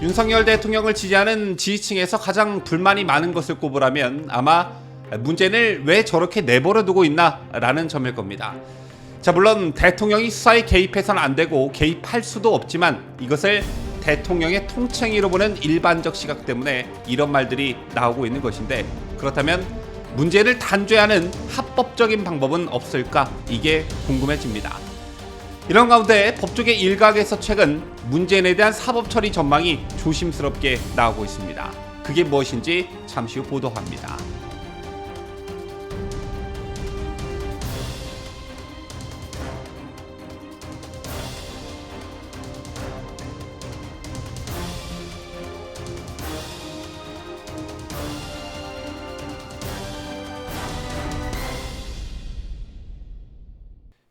윤석열 대통령을 지지하는 지지층에서 가장 불만이 많은 것을 꼽으라면 아마 문재인을 왜 저렇게 내버려 두고 있나 라는 점일 겁니다. 자, 물론 대통령이 수사에 개입해서는 안 되고 개입할 수도 없지만 이것을 대통령의 통칭으로 보는 일반적 시각 때문에 이런 말들이 나오고 있는 것인데, 그렇다면 문재인을 단죄하는 합법적인 방법은 없을까? 이게 궁금해집니다. 이런 가운데 법조계 일각에서 최근 문재인에 대한 사법처리 전망이 조심스럽게 나오고 있습니다. 그게 무엇인지 잠시 후 보도합니다.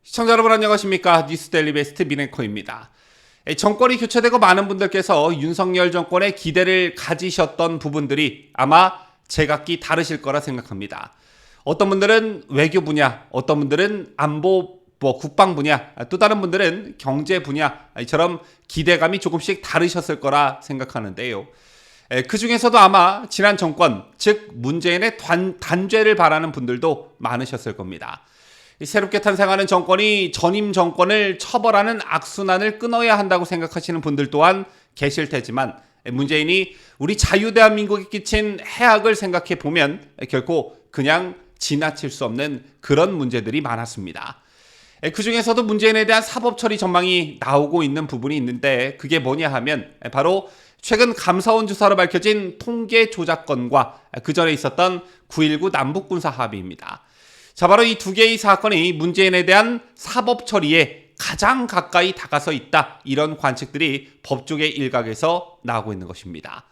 시청자 여러분 안녕하십니까? 뉴스데일리 베스트 민앵커입니다. 정권이 교체되고 많은 분들께서 윤석열 정권에 기대를 가지셨던 부분들이 아마 제각기 다르실 거라 생각합니다. 어떤 분들은 외교 분야, 어떤 분들은 안보, 국방 분야, 또 다른 분들은 경제 분야처럼 기대감이 조금씩 다르셨을 거라 생각하는데요. 그 중에서도 아마 지난 정권, 즉 문재인의 단죄를 바라는 분들도 많으셨을 겁니다. 새롭게 탄생하는 정권이 전임 정권을 처벌하는 악순환을 끊어야 한다고 생각하시는 분들 또한 계실 테지만, 문재인이 우리 자유대한민국에 끼친 해악을 생각해 보면 결코 그냥 지나칠 수 없는 그런 문제들이 많았습니다. 그 중에서도 문재인에 대한 사법처리 전망이 나오고 있는 부분이 있는데, 그게 뭐냐 하면 바로 최근 감사원 조사로 밝혀진 통계 조작건과 그 전에 있었던 9.19 남북군사 합의입니다. 자, 바로 이 두 개의 사건이 문재인에 대한 사법 처리에 가장 가까이 다가서 있다, 이런 관측들이 법조계 일각에서 나오고 있는 것입니다.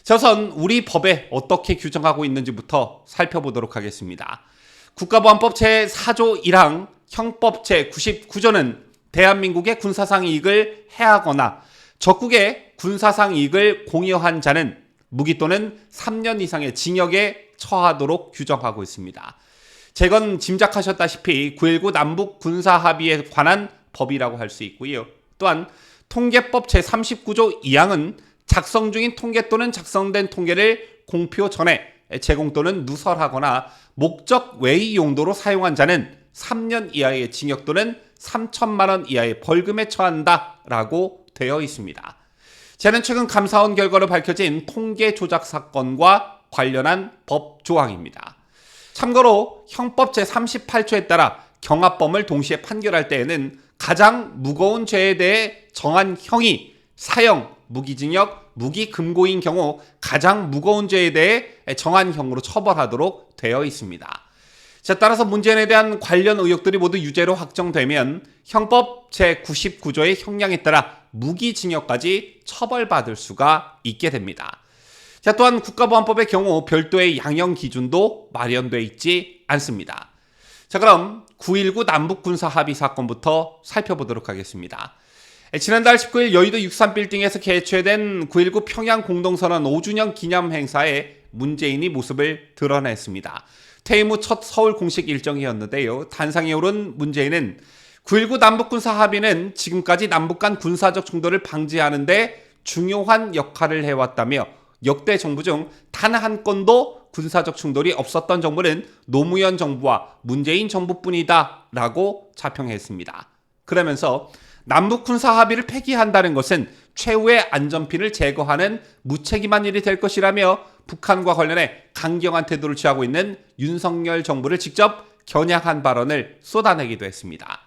자, 우선 우리 법에 어떻게 규정하고 있는지부터 살펴보도록 하겠습니다. 국가보안법 제4조 1항 형법 제99조는 대한민국의 군사상 이익을 해하거나 적국의 군사상 이익을 공여한 자는 무기 또는 3년 이상의 징역에 처하도록 규정하고 있습니다. 이건 짐작하셨다시피 9.19 남북 군사 합의에 관한 법이라고 할 수 있고요. 또한 통계법 제39조 2항은 작성 중인 통계 또는 작성된 통계를 공표 전에 제공 또는 누설하거나 목적 외의 용도로 사용한 자는 3년 이하의 징역 또는 3천만 원 이하의 벌금에 처한다라고 되어 있습니다. 저는 최근 감사원 결과로 밝혀진 통계 조작 사건과 관련한 법 조항입니다. 참고로 형법 제38조에 따라 경합범을 동시에 판결할 때에는 가장 무거운 죄에 대해 정한 형이 사형, 무기징역, 무기금고인 경우 가장 무거운 죄에 대해 정한 형으로 처벌하도록 되어 있습니다. 자, 따라서 문재인에 대한 관련 의혹들이 모두 유죄로 확정되면 형법 제99조의 형량에 따라 무기징역까지 처벌받을 수가 있게 됩니다. 자, 또한 국가보안법의 경우 별도의 양형 기준도 마련되어 있지 않습니다. 자, 그럼 9.19 남북군사 합의 사건부터 살펴보도록 하겠습니다. 지난달 19일 여의도 63빌딩에서 개최된 9.19 평양 공동선언 5주년 기념 행사에 문재인이 모습을 드러냈습니다. 퇴임 후 첫 서울 공식 일정이었는데요. 단상에 오른 문재인은 9.19 남북군사 합의는 지금까지 남북 간 군사적 충돌을 방지하는 데 중요한 역할을 해왔다며 역대 정부 중 단 한 건도 군사적 충돌이 없었던 정부는 노무현 정부와 문재인 정부뿐이다 라고 자평했습니다. 그러면서 남북 군사 합의를 폐기한다는 것은 최후의 안전핀을 제거하는 무책임한 일이 될 것이라며 북한과 관련해 강경한 태도를 취하고 있는 윤석열 정부를 직접 겨냥한 발언을 쏟아내기도 했습니다.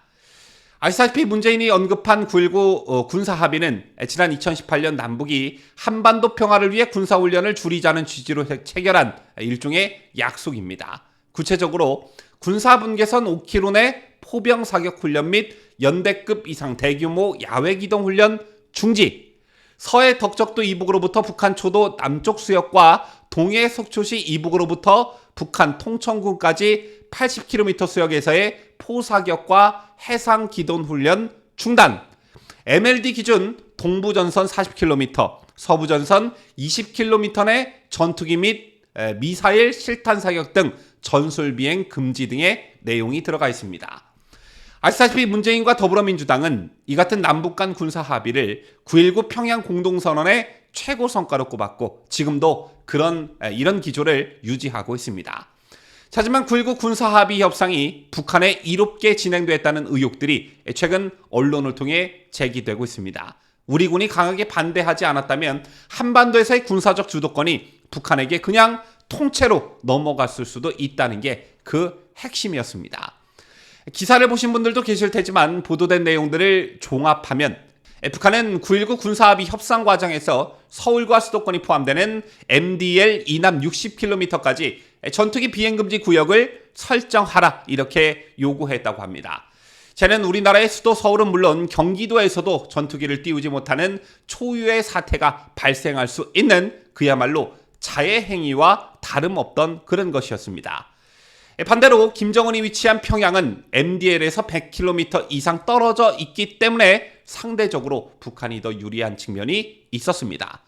아시다시피 문재인이 언급한 9.19 군사 합의는 지난 2018년 남북이 한반도 평화를 위해 군사훈련을 줄이자는 취지로 체결한 일종의 약속입니다. 구체적으로 군사분계선 5km 내 포병 사격 훈련 및 연대급 이상 대규모 야외기동 훈련 중지, 서해 덕적도 이북으로부터 북한 초도 남쪽 수역과 동해 속초시 이북으로부터 북한 통천군까지 80km 수역에서의 포사격과 해상 기동 훈련 중단, MLD 기준 동부전선 40km, 서부전선 20km 내 전투기 및 미사일 실탄 사격 등 전술 비행 금지 등의 내용이 들어가 있습니다. 아시다시피 문재인과 더불어민주당은 이 같은 남북 간 군사 합의를 9.19 평양 공동선언의 최고 성과로 꼽았고 지금도 이런 기조를 유지하고 있습니다. 하지만 9.19 군사합의 협상이 북한에 이롭게 진행됐다는 의혹들이 최근 언론을 통해 제기되고 있습니다. 우리 군이 강하게 반대하지 않았다면 한반도에서의 군사적 주도권이 북한에게 그냥 통째로 넘어갔을 수도 있다는 게 그 핵심이었습니다. 기사를 보신 분들도 계실 테지만 보도된 내용들을 종합하면 북한은 9.19 군사합의 협상 과정에서 서울과 수도권이 포함되는 MDL 이남 60km까지 전투기 비행금지 구역을 설정하라 이렇게 요구했다고 합니다. 쟤는 우리나라의 수도 서울은 물론 경기도에서도 전투기를 띄우지 못하는 초유의 사태가 발생할 수 있는 그야말로 자해 행위와 다름없던 그런 것이었습니다. 반대로 김정은이 위치한 평양은 MDL에서 100km 이상 떨어져 있기 때문에 상대적으로 북한이 더 유리한 측면이 있었습니다.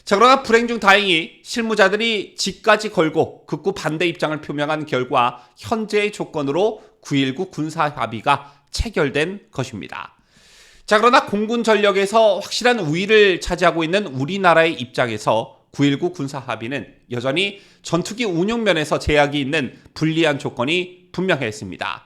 자, 그러나 불행 중 다행히 실무자들이 직까지 걸고 극구 반대 입장을 표명한 결과 현재의 조건으로 9.19 군사합의가 체결된 것입니다. 자, 그러나 공군 전력에서 확실한 우위를 차지하고 있는 우리나라의 입장에서 9.19 군사합의는 여전히 전투기 운용 면에서 제약이 있는 불리한 조건이 분명했습니다.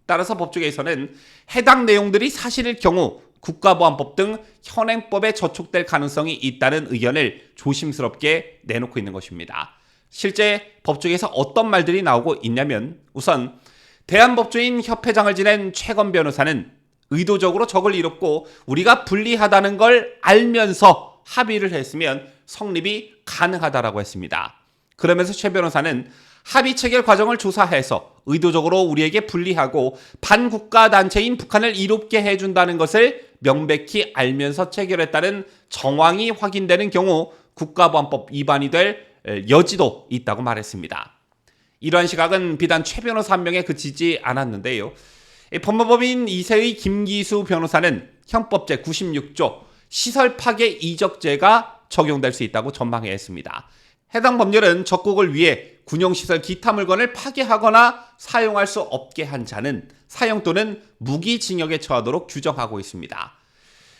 따라서 법조계에서는 해당 내용들이 사실일 경우 국가보안법 등 현행법에 저촉될 가능성이 있다는 의견을 조심스럽게 내놓고 있는 것입니다. 실제 법조계에서 어떤 말들이 나오고 있냐면 우선 대한법조인 협회장을 지낸 최건 변호사는 의도적으로 적을 잃었고 우리가 불리하다는 걸 알면서 합의를 했으면 성립이 가능하다라고 했습니다. 그러면서 최 변호사는 합의 체결 과정을 조사해서 의도적으로 우리에게 불리하고 반국가 단체인 북한을 이롭게 해준다는 것을 명백히 알면서 체결했다는 정황이 확인되는 경우 국가보안법 위반이 될 여지도 있다고 말했습니다. 이러한 시각은 비단 최 변호사 한 명에 그치지 않았는데요. 법무법인 이세의 김기수 변호사는 형법 제96조 시설 파괴 이적죄가 적용될 수 있다고 전망했습니다. 해당 법률은 적국을 위해 군용시설 기타 물건을 파괴하거나 사용할 수 없게 한 자는 사형 또는 무기징역에 처하도록 규정하고 있습니다.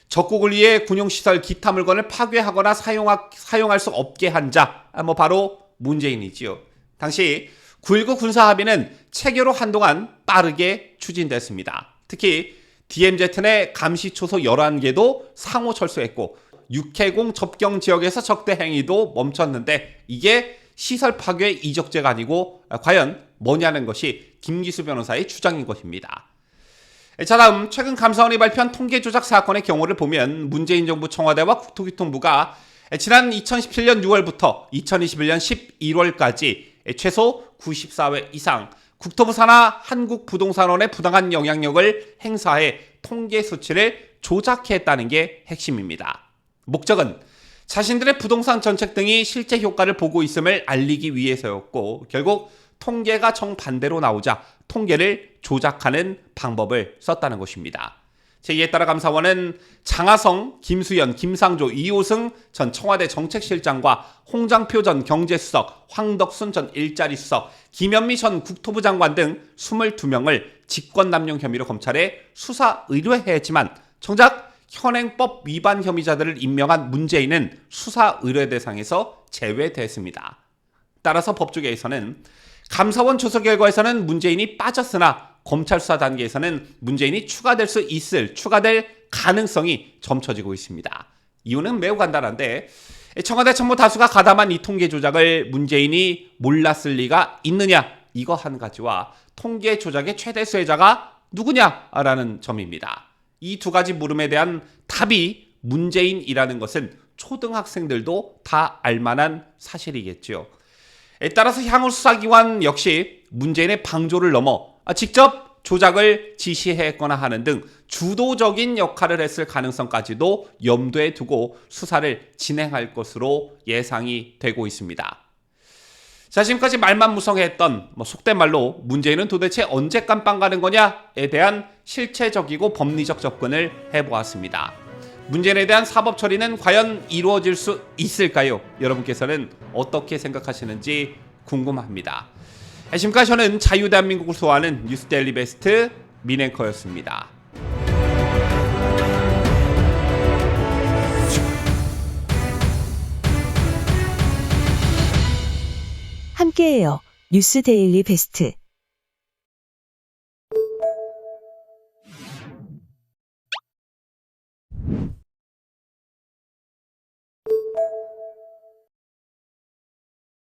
적국을 위해 군용시설 기타 물건을 파괴하거나 사용할 수 없게 한 자, 바로 문재인이지요. 당시 9.19 군사합의는 체결 후 한동안 빠르게 추진됐습니다. 특히 DMZ 내 감시초소 11개도 상호 철수했고 육해공 접경 지역에서 적대 행위도 멈췄는데 이게 시설 파괴 이적죄가 아니고 과연 뭐냐는 것이 김기수 변호사의 주장인 것입니다. 자, 다음 최근 감사원이 발표한 통계 조작 사건의 경우를 보면 문재인 정부 청와대와 국토교통부가 지난 2017년 6월부터 2021년 11월까지 최소 94회 이상 국토부 산하 한국부동산원의 부당한 영향력을 행사해 통계 수치를 조작했다는 게 핵심입니다. 목적은 자신들의 부동산 정책 등이 실제 효과를 보고 있음을 알리기 위해서였고 결국 통계가 정반대로 나오자 통계를 조작하는 방법을 썼다는 것입니다. 이에 따라 감사원은 장하성, 김수현, 김상조, 이호승 전 청와대 정책실장과 홍장표 전 경제수석, 황덕순 전 일자리 수석, 김현미 전 국토부 장관 등 22명을 직권남용 혐의로 검찰에 수사 의뢰했지만 정작 현행법 위반 혐의자들을 임명한 문재인은 수사 의뢰 대상에서 제외됐습니다. 따라서 법조계에서는 감사원 조사 결과에서는 문재인이 빠졌으나 검찰 수사 단계에서는 문재인이 추가될 가능성이 점쳐지고 있습니다. 이유는 매우 간단한데 청와대 참모 다수가 가담한 이 통계 조작을 문재인이 몰랐을 리가 있느냐 이거 한 가지와 통계 조작의 최대 수혜자가 누구냐라는 점입니다. 이 두 가지 물음에 대한 답이 문재인이라는 것은 초등학생들도 다 알만한 사실이겠죠. 따라서 향후 수사기관 역시 문재인의 방조를 넘어 직접 조작을 지시했거나 하는 등 주도적인 역할을 했을 가능성까지도 염두에 두고 수사를 진행할 것으로 예상이 되고 있습니다. 자, 지금까지 말만 무성했던 속된 말로 문재인은 도대체 언제 깜빵 가는 거냐에 대한 실체적이고 법리적 접근을 해보았습니다. 문재인에 대한 사법 처리는 과연 이루어질 수 있을까요? 여러분께서는 어떻게 생각하시는지 궁금합니다. 지금까지 저는 자유대한민국을 소화하는 뉴스데일리 베스트 민앵커였습니다. 함께해요. 뉴스 데일리 베스트.